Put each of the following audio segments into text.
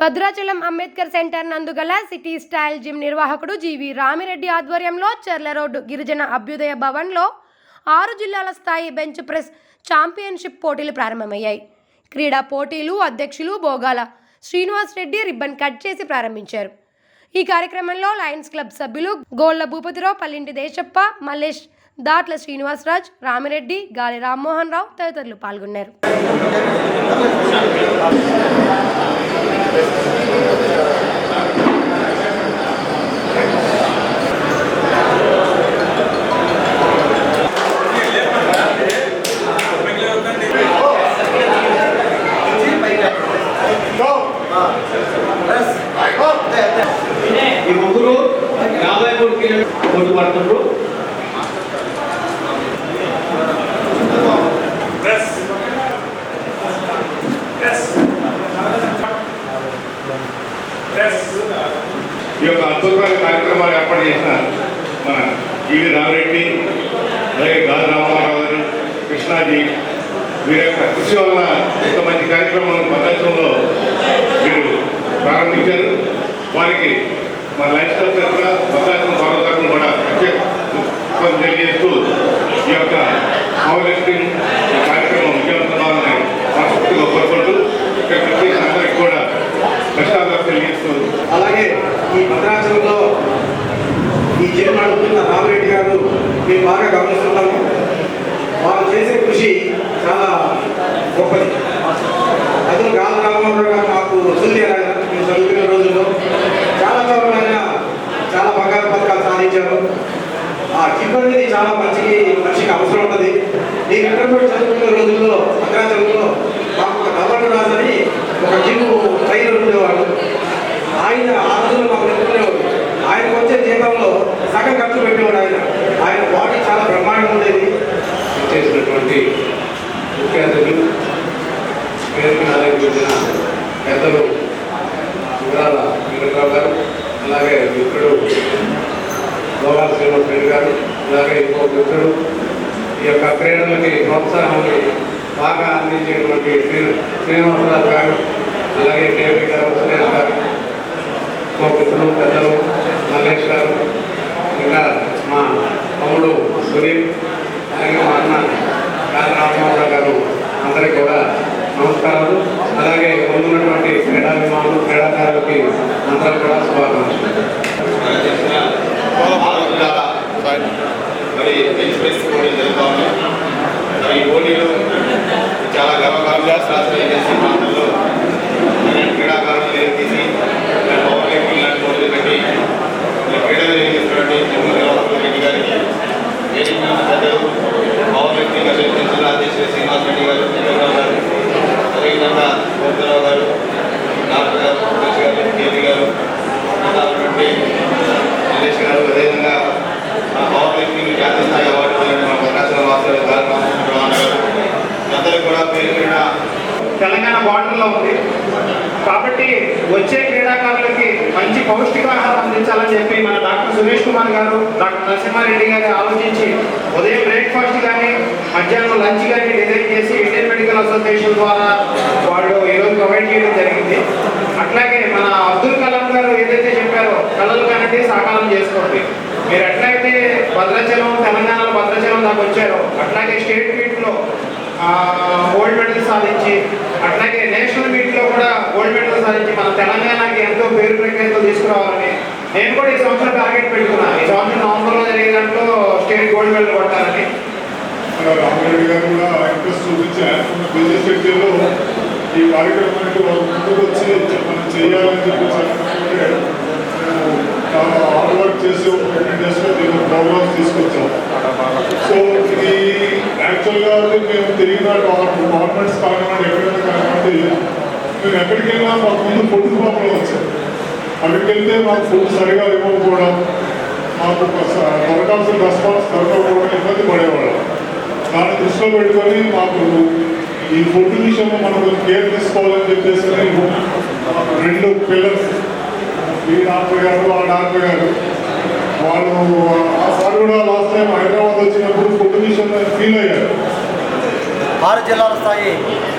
Bhadrachalam Ambedkar centre నందుగల city style gym నిర్వాహకుడు GV Ramireddy ఆధ్వర్యంలో చర్ల రోడ్డు గిరిజన అభ్యుదయ భవన్లో 6 జిల్లాల స్థాయి బెంచ్ ప్రెస్ ఛాంపియన్షిప్ పోటీలు ప్రారంభమయ్యాయి. క్రీడా పోటీలు అధ్యక్షులు బోగాల శ్రీనివాస్ రెడ్డి రిబ్బన్ కట్ చేసి ప్రారంభించారు. ఈ కార్యక్రమంలో లయన్స్ క్లబ్ సభ్యులు గోళ్ల భూపతిరావు, పల్లింటి దేశప్ప, మల్లేష్, దాట్ల శ్రీనివాసరాజ్, రామిరెడ్డి, గాలి రామ్మోహన్ రావు తదితరులు పాల్గొన్నారు. ఈ ముగ్గురు 53 కిలోమీటర్లు పోటీ పడుతున్నారు. ఈ యొక్క అద్భుతమైన కార్యక్రమాలు ఏర్పాటు చేసిన మన జీవి రామిరెడ్డి, అలాగే గాలి రామారావు గారు, కృష్ణాజీ, వీరి యొక్క కృషి వలన ఇంత మంచి కార్యక్రమం భద్రాచలంలో వీరు ప్రారంభించారు. వారికి మన లైఫ్ స్టైల్ తరఫున భద్రాచలం భారత తరఫున కూడా ప్రత్యేక తెలియజేస్తూ ఈ యొక్క పవర్ లిఫ్టింగ్ కార్యక్రమం విజయవంతమాలని మనస్ఫూర్తిగా కోరుకుంటూ ఇక్కడ ప్రతి అందరికీ కూడా కష్టాలు తెలియజేస్తూ, అలాగే ఈ భద్రాచలంలో ఈ జిల్లా నడుపుతున్న రామిరెడ్డి గారు మేము బాగా గమనిస్తున్నాము. వారు చేసే కృషి చాలా గొప్పది. అందులో గాలి రామ్మోహన్ గారు మాకు వసూలు మేము చదువుకునే రోజుల్లో చాలా దూరమైన చాలా బంగారు పథకాలు సాధించారు. ఆ జిమ్ అనేది చాలా మనిషికి అవసరం ఉంటుంది. నేను ఇంటర్మీడియట్ చదువుకునే రోజుల్లో భద్రాచలంలో మాకు ఒక నల్లడు రాజు అని ఒక జిమ్ ట్రైనర్ ఉండేవాడు. ఆయన ఆ రోజుల్లో మాకు నేర్చుకునేవాడు. ఆయనకు వచ్చే జీతంలో సగం ఖర్చు పెట్టేవాడు. ఆయన బాడీ చాలా బ్రహ్మాండంగా ఉండేది. చేసినటువంటి ముఖ్య అతిథులు, పేరుకి చెందిన పెద్దలు వివరాల వెంకట్రావు గారు, అలాగే మిత్రుడు గోవాల శ్రీనివాస్ రెడ్డి గారు, అలాగే ఇంకో మిత్రుడు ఈ యొక్క క్రీడలకి ప్రోత్సాహాన్ని బాగా అందించేటువంటి శ్రీనివాసరావు గారు, అలాగే కేవీ గారు, సురేష్ గారు, ఇంకో మిత్రులు పెద్దలు మల్లేష్ గారు, ఇంకా మా తమ్ముడు సునీల్, అలాగే మా అన్న గాలి రామ్మోహన్ గారు, అందరికీ కూడా నమస్కారాలు. అలాగే ముందున్నటువంటి క్రీడాభిమానులు, క్రీడాకారులకి అందరూ కూడా శుభాకాంక్షలు. మరి బెంచ్ ప్రెస్ పోటీలు జరుగుతాము. ఈ పోటీలు చాలా గర్వకారంగా ప్రాంతంలో క్రీడాకారులు తీసి పవర్ లిఫ్టింగ్ లాంటి పోటీలు పెట్టి క్రీడలు నిర్వహిస్తున్నటువంటి జగన్మోహన్ రెడ్డి గారికి, పెద్దలు పవర్ లిఫ్టింగ్ అసోసియేషన్ అధ్యక్షులు శ్రీనివాస్ రెడ్డి గారు, చంద్రబాబు గారు, అదేవిధంగా గోపిరావు గారు, డాక్టర్ గారు, సురేష్ గారు, కేవీ గారు, మల్లేష్ గారు, అదేవిధంగా పవర్ లిఫ్టింగ్ జాతీయ స్థాయి అవార్డు మా భద్రాచలం వాసులు గారు, అందరూ కూడా పేరు తెలంగాణ బార్డర్లో ఉంది కాబట్టి వచ్చే క్రీడాకారులకి మంచి పౌష్టికాహారం అందించాలని చెప్పి మన డాక్టర్ సురేష్ కుమార్ గారు, డాక్టర్ నరసింహారెడ్డి గారు ఆలోచించి ఉదయం బ్రేక్ఫాస్ట్ కానీ మధ్యాహ్నం లంచ్ కానీ డిజైన్ చేసి ఇండియన్ మెడికల్ అసోసియేషన్ ద్వారా వాళ్ళు ఈరోజు ప్రొవైడ్ చేయడం జరిగింది. అట్లాగే మన అబ్దుల్ కలాం గారు ఏదైతే చెప్పారో కళలు కనండి సాకారం చేసుకోండి. మీరు ఎట్లయితే భద్రాచలం తెలంగాణలో భద్రాచలం దాకా వచ్చారో అట్లాగే స్టేట్ మీట్లో గోల్డ్ మెడల్ సాధించి, అట్లాగే నేషనల్ మీట్లో కూడా గోల్డ్ మెడల్ సాధించి మన తెలంగాణకి ఎంతో పేరు ప్రఖ్యాతులు తీసుకురావాలని నేను కూడా ఈ సంవత్సరం టార్గెట్ పెట్టుకున్నాను. ఈ సంవత్సరం నవంబర్లో జరిగే దాంట్లో స్టేట్ గోల్డ్ మెడల్ కొట్టాలని. రామిరెడ్డి గారు కూడా ఇంట్రెస్ట్ చూపించారు. బిజినెస్ సెక్టర్లో ఈ కార్యక్రమానికి వాళ్ళు ముందుకు వచ్చి మనం చేయాలని చెప్పి చాలా హార్డ్ వర్క్ చేసి ఒక 15 డేస్లో దీని ప్రోగ్రామ్స్ తీసుకొచ్చాం. సో ఇది యాక్చువల్గా మేము తిరిగిన గవర్నమెంట్స్ కానివ్వండి, ఎక్కడైనా కానివ్వండి, మేము ఎక్కడికి వెళ్ళినా మాకు ముందు ఫుడ్ ప్రాబ్లం వచ్చాయి. అక్కడికి వెళ్తే మాకు ఫుడ్ సరిగా ఇవ్వకపోవడం, మాకు దొరకాల్సిన రెస్పాన్స్ దొరకకపోవడం ఇబ్బంది పడేవాళ్ళం. దాన్ని దృష్టిలో పెట్టుకొని మాకు ఈ ఫుడ్ విషయంలో మనం కేర్ తీసుకోవాలని చెప్పేసి 2 పిల్లర్స్, ఈ డాక్టర్ గారు, ఆ డాక్టర్ గారు, వాళ్ళు కూడా లాస్ట్ టైం హైదరాబాద్ వచ్చినప్పుడు ఫుడ్ విషయంలో ఫీల్ అయ్యారు. 6 జిల్లాల స్థాయి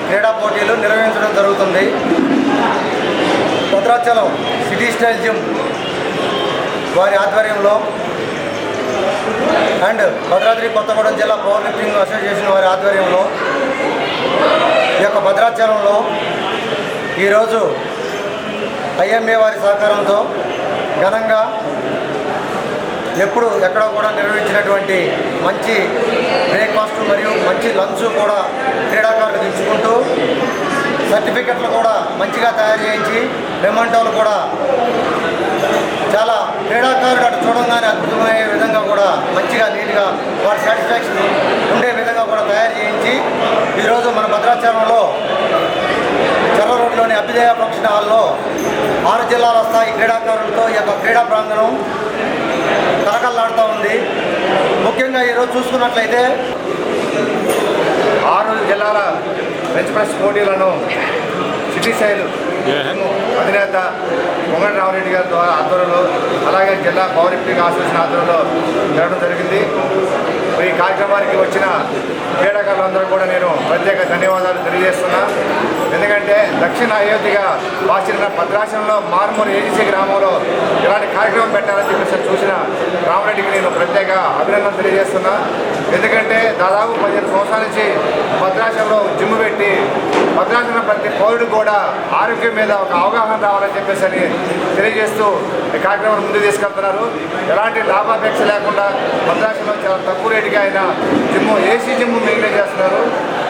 క్రీడా పోటీలు నిర్వహించడం జరుగుతుంది. భద్రాచలం సిటీ స్టైల్ జిమ్ వారి ఆధ్వర్యంలో అండ్ భద్రాద్రి కొత్తగూడెం జిల్లా పవర్ లిఫ్టింగ్ అసోసియేషన్ వారి ఆధ్వర్యంలో ఈ యొక్క భద్రాచలంలో ఈరోజు ఐఎంఏ వారి సహకారంతో ఘనంగా ఎక్కడ కూడా నిర్వహించినటువంటి మంచి బ్రేక్ఫాస్ట్ మరియు మంచి లంచ్ కూడా క్రీడాకారులకు ఇచ్చుకుంటూ సర్టిఫికెట్లు కూడా మంచిగా తయారు చేయించి మెమంటోలు కూడా చాలా క్రీడాకారుడు అటు చూడంగానే అద్భుతమయ్యే విధంగా కూడా మంచిగా నీట్గా వారి సాటిస్ఫాక్షన్ ఉండే విధంగా కూడా తయారు చేయించి ఈరోజు మన భద్రాచలంలో చెర్ల రోడ్లోని అభ్యుదయ ఫంక్షన్ హాల్లో 6 జిల్లాల స్థాయి క్రీడాకారులతో ఈ యొక్క క్రీడా ప్రాంగణం కలకల్లాడుతూ ఉంది. ముఖ్యంగా ఈరోజు చూసుకున్నట్లయితే 6 జిల్లాల బెంచ్ ప్రెస్ పోటీలను సిటీ స్టైల్ అధినేత పొంగడి రామరెడ్డి గారి ద్వారా ఆధ్వర్యంలో అలాగే జిల్లా పవర్ లిఫ్టింగ్ అసోసియేషన్ ఆధ్వర్యంలో జరగడం జరిగింది. ఈ కార్యక్రమానికి వచ్చిన క్రీడాకారులందరూ కూడా నేను ప్రత్యేక ధన్యవాదాలు తెలియజేస్తున్నా. ఎందుకంటే దక్షిణ అయోధ్యగా వాసిన భద్రాచలంలో మారుమూల ఏజీసీ గ్రామంలో ఇలాంటి కార్యక్రమం పెట్టాలని చెప్పేసి చూసిన రామరెడ్డికి నేను ప్రత్యేక అభినందన తెలియజేస్తున్నా. ఎందుకంటే దాదాపు 15 సంవత్సరాల నుంచి భద్రాచలంలో జిమ్ పెట్టి భద్రాచలం ప్రతి పౌరుడు కూడా ఆరోగ్యం మీద ఒక అవగాహన రావాలని చెప్పేసి అని తెలియజేస్తూ ఈ కార్యక్రమాన్ని ముందుకు తీసుకెళ్తున్నారు. ఎలాంటి లాభాపేక్ష లేకుండా భద్రాచలంలో చాలా తక్కువ రేటుగా ఆయన జిమ్ ఏసీ జిమ్ మెయింటైన్ చేస్తున్నారు.